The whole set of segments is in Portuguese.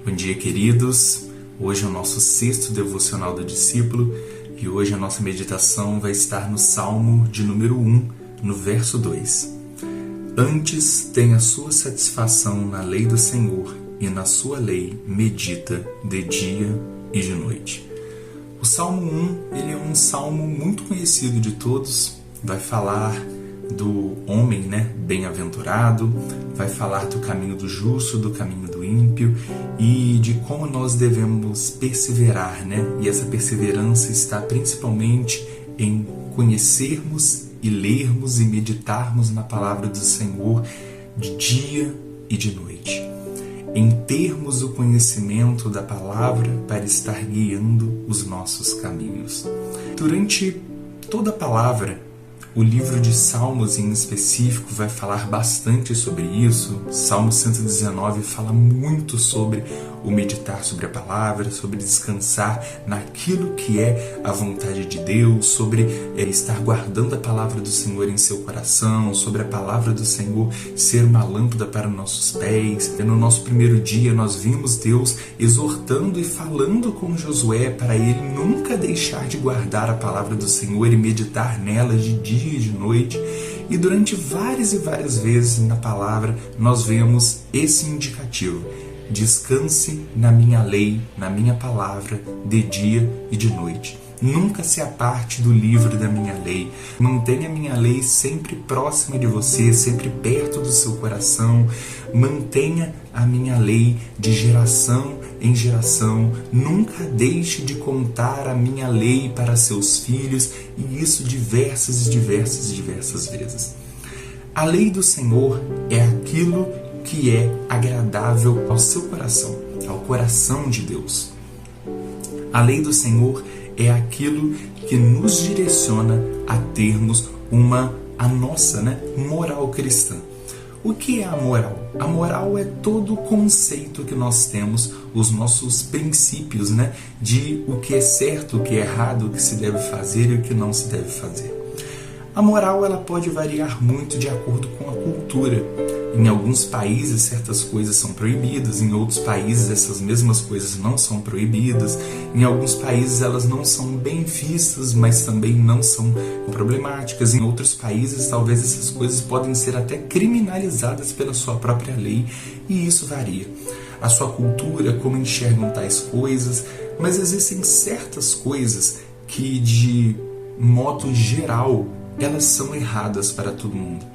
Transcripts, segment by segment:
Bom dia, queridos. Hoje é o nosso 6º devocional do discípulo e hoje a nossa meditação vai estar no Salmo de número 1, no verso 2. Antes tem a sua satisfação na lei do Senhor e na sua lei medita de dia e de noite. O Salmo 1, ele é um salmo muito conhecido de todos, vai falar do homem, bem-aventurado, vai falar do caminho do justo, do caminho do ímpio e de como nós devemos perseverar, E essa perseverança está principalmente em conhecermos e lermos e meditarmos na palavra do Senhor de dia e de noite. Em termos o conhecimento da palavra para estar guiando os nossos caminhos. Durante toda a palavra, o livro de Salmos, em específico, vai falar bastante sobre isso. Salmo 119 fala muito sobre o meditar sobre a palavra, sobre descansar naquilo que é a vontade de Deus, sobre estar guardando a palavra do Senhor em seu coração, sobre a palavra do Senhor ser uma lâmpada para nossos pés. No nosso primeiro dia, nós vimos Deus exortando e falando com Josué para ele nunca deixar de guardar a palavra do Senhor e meditar nela de dia e de noite. E durante várias e várias vezes na palavra nós vemos esse indicativo: descanse na minha lei, na minha palavra, de dia e de noite. Nunca se aparte do livro da minha lei. Mantenha a minha lei sempre próxima de você, sempre perto do seu coração. Mantenha a minha lei de geração em geração. Nunca deixe de contar a minha lei para seus filhos, e isso diversas vezes. A lei do Senhor é aquilo que é agradável ao seu coração, ao coração de Deus. A lei do Senhor é aquilo que nos direciona a termos a nossa moral cristã. O que é a moral? A moral é todo o conceito que nós temos, os nossos princípios, de o que é certo, o que é errado, o que se deve fazer e o que não se deve fazer. A moral ela pode variar muito de acordo com a cultura. Em alguns países certas coisas são proibidas, em outros países essas mesmas coisas não são proibidas, em alguns países elas não são bem vistas, mas também não são problemáticas, em outros países talvez essas coisas podem ser até criminalizadas pela sua própria lei, e isso varia. A sua cultura, como enxergam tais coisas, mas existem certas coisas que de modo geral elas são erradas para todo mundo.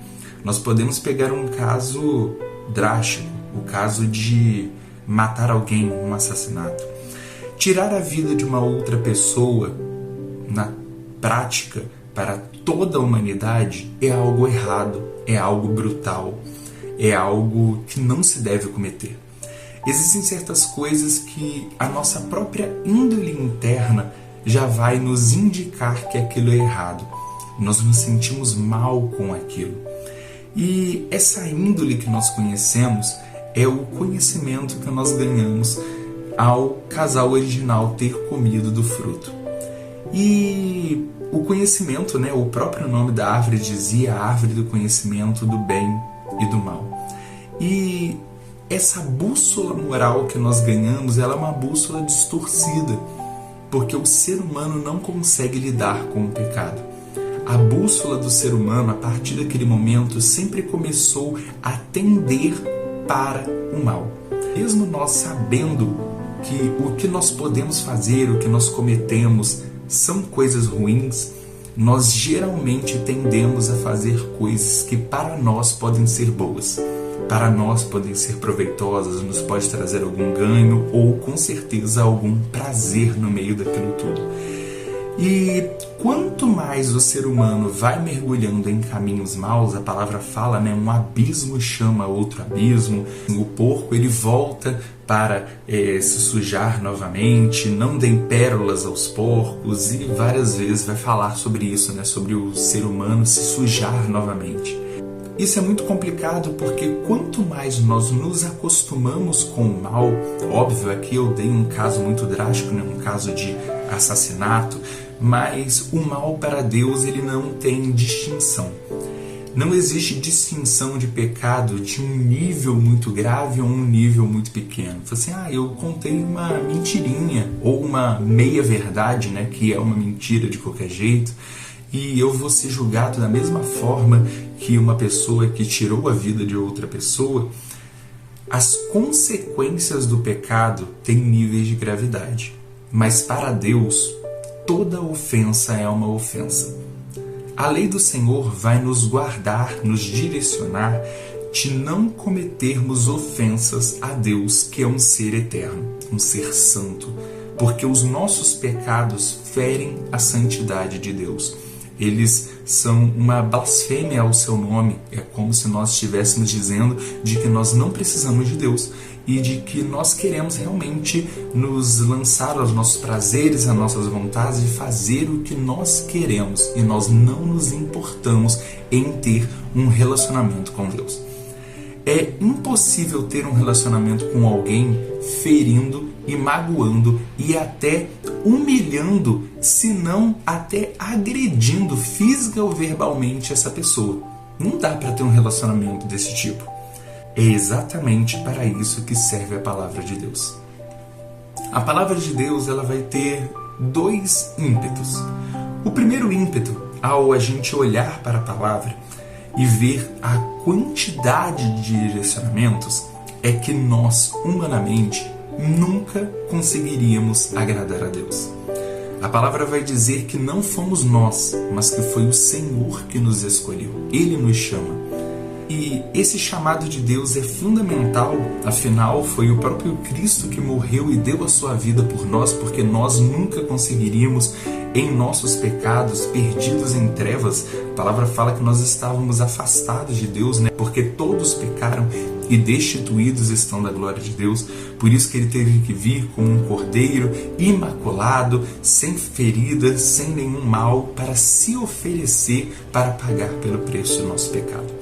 Nós podemos pegar um caso drástico, o caso de matar alguém, um assassinato. Tirar a vida de uma outra pessoa, na prática, para toda a humanidade, é algo errado, é algo brutal, é algo que não se deve cometer. Existem certas coisas que a nossa própria índole interna já vai nos indicar que aquilo é errado. Nós nos sentimos mal com aquilo. E essa índole que nós conhecemos é o conhecimento que nós ganhamos ao casal original ter comido do fruto. E o conhecimento, o próprio nome da árvore dizia a árvore do conhecimento do bem e do mal. E essa bússola moral que nós ganhamos, ela é uma bússola distorcida, porque o ser humano não consegue lidar com o pecado. A bússola do ser humano, a partir daquele momento, sempre começou a tender para o mal. Mesmo nós sabendo que o que nós podemos fazer, o que nós cometemos, são coisas ruins, nós geralmente tendemos a fazer coisas que para nós podem ser boas, para nós podem ser proveitosas, nos pode trazer algum ganho ou, com certeza, algum prazer no meio daquilo tudo. E quanto mais o ser humano vai mergulhando em caminhos maus, a palavra fala, um abismo chama outro abismo, o porco ele volta para se sujar novamente, não deem pérolas aos porcos, e várias vezes vai falar sobre isso, sobre o ser humano se sujar novamente. Isso é muito complicado porque quanto mais nós nos acostumamos com o mal, óbvio, aqui eu dei um caso muito drástico, um caso de assassinato, mas o mal para Deus ele não tem distinção. Não existe distinção de pecado de um nível muito grave ou um nível muito pequeno. Assim, eu contei uma mentirinha ou uma meia-verdade, né, que é uma mentira de qualquer jeito, e eu vou ser julgado da mesma forma que uma pessoa que tirou a vida de outra pessoa. As consequências do pecado têm níveis de gravidade, mas para Deus, toda ofensa é uma ofensa. A lei do Senhor vai nos guardar, nos direcionar de não cometermos ofensas a Deus, que é um ser eterno, um ser santo, porque os nossos pecados ferem a santidade de Deus. Eles são uma blasfêmia ao seu nome. É como se nós estivéssemos dizendo de que nós não precisamos de Deus e de que nós queremos realmente nos lançar aos nossos prazeres, às nossas vontades e fazer o que nós queremos, e nós não nos importamos em ter um relacionamento com Deus. É impossível ter um relacionamento com alguém ferindo e magoando e até humilhando, se não até agredindo física ou verbalmente essa pessoa. Não dá para ter um relacionamento desse tipo. É exatamente para isso que serve a palavra de Deus. A palavra de Deus, ela vai ter dois ímpetos. O primeiro ímpeto, ao a gente olhar para a palavra e ver a quantidade de direcionamentos, é que nós, humanamente, nunca conseguiríamos agradar a Deus. A palavra vai dizer que não fomos nós, mas que foi o Senhor que nos escolheu. Ele nos chama. E esse chamado de Deus é fundamental, afinal foi o próprio Cristo que morreu e deu a sua vida por nós, porque nós nunca conseguiríamos, em nossos pecados, perdidos em trevas. A palavra fala que nós estávamos afastados de Deus, né? Porque todos pecaram e destituídos estão da glória de Deus. Por isso que ele teve que vir como um cordeiro imaculado, sem feridas, sem nenhum mal, para se oferecer para pagar pelo preço do nosso pecado.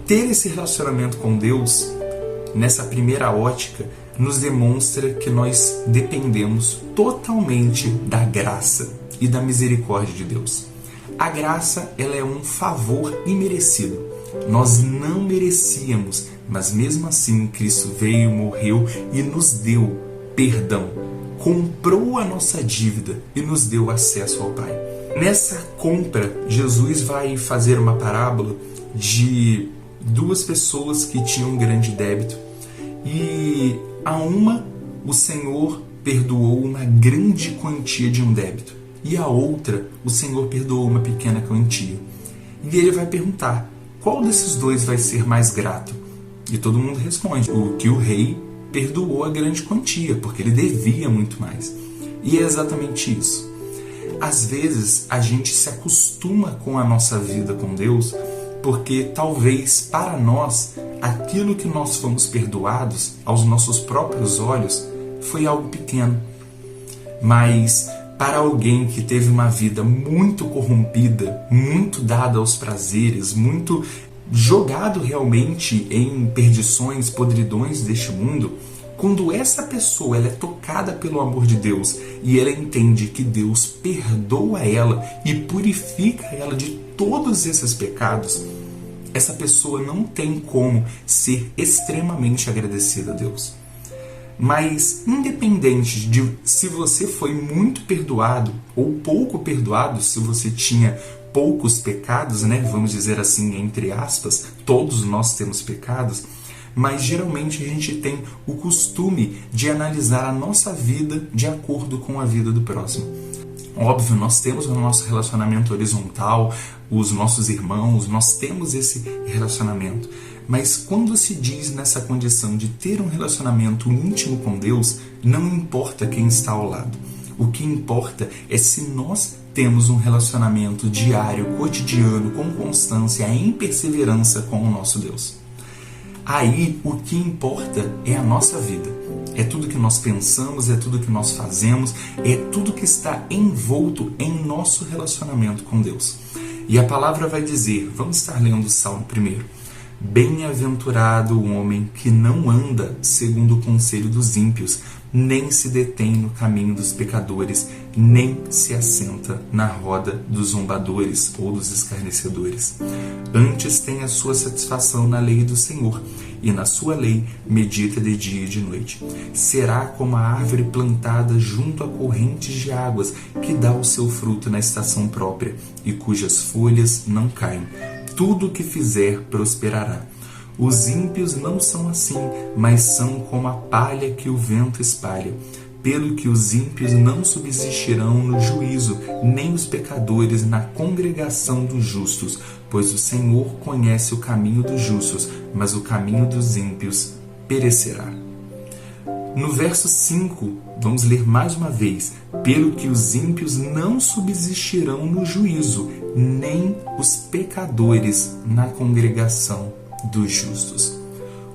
Ter esse relacionamento com Deus, nessa primeira ótica, nos demonstra que nós dependemos totalmente da graça e da misericórdia de Deus. A graça, ela é um favor imerecido. Nós não merecíamos, mas mesmo assim Cristo veio, morreu e nos deu perdão. Comprou a nossa dívida e nos deu acesso ao Pai. Nessa compra, Jesus vai fazer uma parábola de duas pessoas que tinham um grande débito. E a uma, o Senhor perdoou uma grande quantia de um débito. E a outra, o Senhor perdoou uma pequena quantia. E ele vai perguntar, qual desses dois vai ser mais grato? E todo mundo responde, o que o rei perdoou a grande quantia, porque ele devia muito mais. E é exatamente isso. Às vezes, a gente se acostuma com a nossa vida com Deus, porque talvez para nós, aquilo que nós fomos perdoados aos nossos próprios olhos foi algo pequeno. Mas para alguém que teve uma vida muito corrompida, muito dada aos prazeres, muito jogado realmente em perdições, podridões deste mundo, quando essa pessoa ela é tocada pelo amor de Deus e ela entende que Deus perdoa ela e purifica ela de todos esses pecados, essa pessoa não tem como ser extremamente agradecida a Deus. Mas independente de se você foi muito perdoado ou pouco perdoado, se você tinha poucos pecados, né, vamos dizer assim, entre aspas, todos nós temos pecados, mas geralmente a gente tem o costume de analisar a nossa vida de acordo com a vida do próximo. Óbvio, nós temos o nosso relacionamento horizontal, os nossos irmãos, nós temos esse relacionamento. Mas quando se diz nessa condição de ter um relacionamento íntimo com Deus, não importa quem está ao lado. O que importa é se nós temos um relacionamento diário, cotidiano, com constância, em perseverança com o nosso Deus. Aí, o que importa é a nossa vida. É tudo que nós pensamos, é tudo que nós fazemos, é tudo que está envolto em nosso relacionamento com Deus. E a palavra vai dizer, vamos estar lendo o Salmo primeiro, Bem-aventurado o homem que não anda segundo o conselho dos ímpios, nem se detém no caminho dos pecadores, nem se assenta na roda dos zombadores ou dos escarnecedores. Antes tem a sua satisfação na lei do Senhor, e na sua lei medita de dia e de noite. Será como a árvore plantada junto a correntes de águas, que dá o seu fruto na estação própria, e cujas folhas não caem. Tudo o que fizer prosperará. Os ímpios não são assim, mas são como a palha que o vento espalha. Pelo que os ímpios não subsistirão no juízo, nem os pecadores na congregação dos justos, pois o Senhor conhece o caminho dos justos, mas o caminho dos ímpios perecerá. No verso 5, vamos ler mais uma vez. Pelo que os ímpios não subsistirão no juízo, nem os pecadores na congregação dos justos.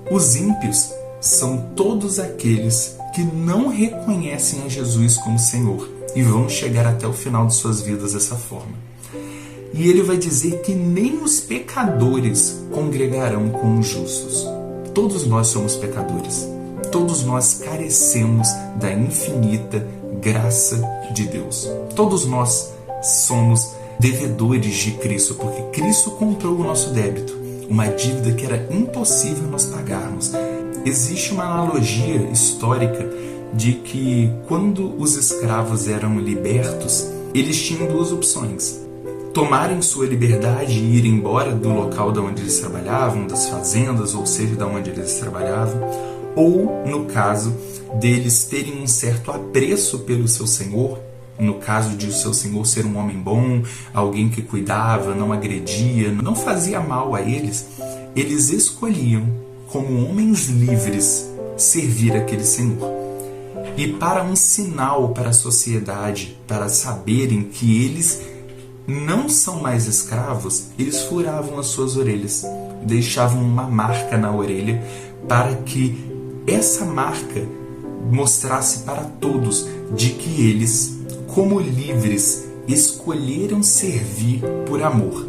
Os ímpios são todos aqueles que não reconhecem a Jesus como Senhor e vão chegar até o final de suas vidas dessa forma. E ele vai dizer que nem os pecadores congregarão com os justos. Todos nós somos pecadores. Todos nós carecemos da infinita graça de Deus. Todos nós somos devedores de Cristo, porque Cristo comprou o nosso débito, uma dívida que era impossível nós pagarmos. Existe uma analogia histórica de que quando os escravos eram libertos, eles tinham duas opções: tomarem sua liberdade e ir embora do local de onde eles trabalhavam, das fazendas, ou seja, de onde eles trabalhavam, ou, no caso deles terem um certo apreço pelo seu senhor, no caso de o seu senhor ser um homem bom, alguém que cuidava, não agredia, não fazia mal a eles, eles escolhiam, como homens livres, servir aquele senhor. E para um sinal para a sociedade, para saberem que eles não são mais escravos, eles furavam as suas orelhas, deixavam uma marca na orelha para que essa marca mostrasse para todos de que eles, como livres, escolheram servir por amor.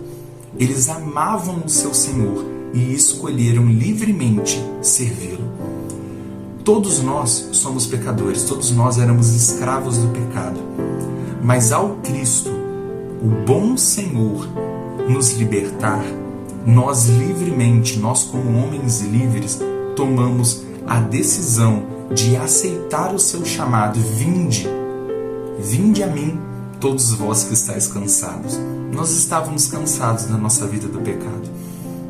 Eles amavam o seu Senhor e escolheram livremente servi-lo. Todos nós somos pecadores, todos nós éramos escravos do pecado. Mas ao Cristo, o bom Senhor, nos libertar, nós livremente, nós como homens livres, tomamos a decisão de aceitar o seu chamado. Vinde a mim, todos vós que estáis cansados. Nós estávamos cansados da nossa vida do pecado.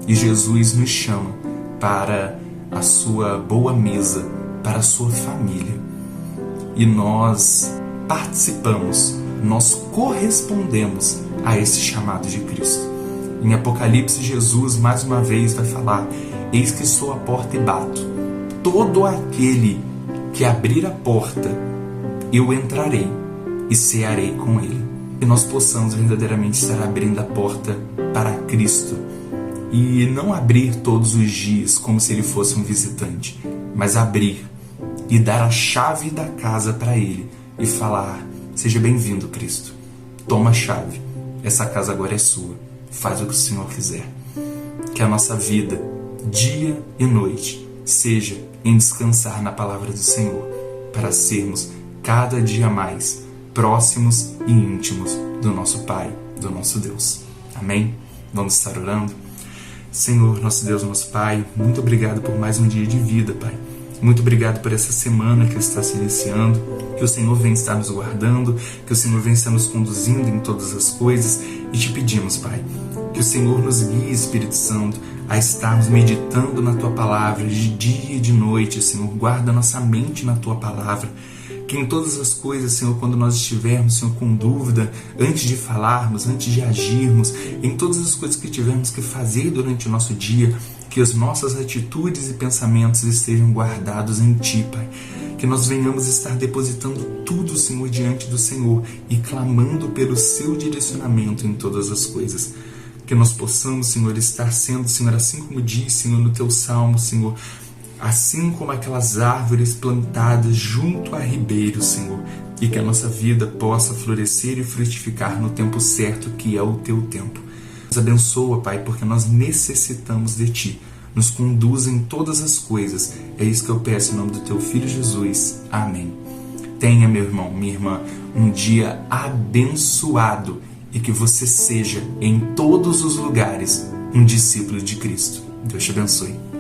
E Jesus nos chama para a sua boa mesa, para a sua família. E nós participamos, nós correspondemos a esse chamado de Cristo. Em Apocalipse, Jesus mais uma vez vai falar: eis que estou à porta e bato. Todo aquele que abrir a porta, eu entrarei e cearei com ele. Que nós possamos verdadeiramente estar abrindo a porta para Cristo e não abrir todos os dias como se ele fosse um visitante, mas abrir e dar a chave da casa para ele e falar: seja bem-vindo, Cristo, toma a chave, essa casa agora é sua, faz o que o Senhor quiser. Que a nossa vida, dia e noite, seja em descansar na palavra do Senhor, para sermos cada dia mais próximos e íntimos do nosso Pai, do nosso Deus. Amém? Vamos estar orando? Senhor, nosso Deus, nosso Pai, muito obrigado por mais um dia de vida, Pai. Muito obrigado por essa semana que está se iniciando, que o Senhor vem estar nos guardando, que o Senhor vem estar nos conduzindo em todas as coisas, e te pedimos, Pai, que o Senhor nos guie, Espírito Santo, a estarmos meditando na Tua Palavra de dia e de noite. Senhor, guarda nossa mente na Tua Palavra, que em todas as coisas, Senhor, quando nós estivermos, Senhor, com dúvida, antes de falarmos, antes de agirmos, em todas as coisas que tivermos que fazer durante o nosso dia, que as nossas atitudes e pensamentos estejam guardados em Ti, Pai. Que nós venhamos estar depositando tudo, Senhor, diante do Senhor e clamando pelo Seu direcionamento em todas as coisas. Que nós possamos, Senhor, estar sendo, Senhor, assim como diz, Senhor, no Teu Salmo, Senhor, assim como aquelas árvores plantadas junto a ribeiros, Senhor, e que a nossa vida possa florescer e frutificar no tempo certo, que é o Teu tempo. Nos abençoa, Pai, porque nós necessitamos de Ti. nos conduza em todas as coisas. É isso que eu peço em nome do teu Filho Jesus. Amém. Tenha, meu irmão, minha irmã, um dia abençoado e que você seja, em todos os lugares, um discípulo de Cristo. Deus te abençoe.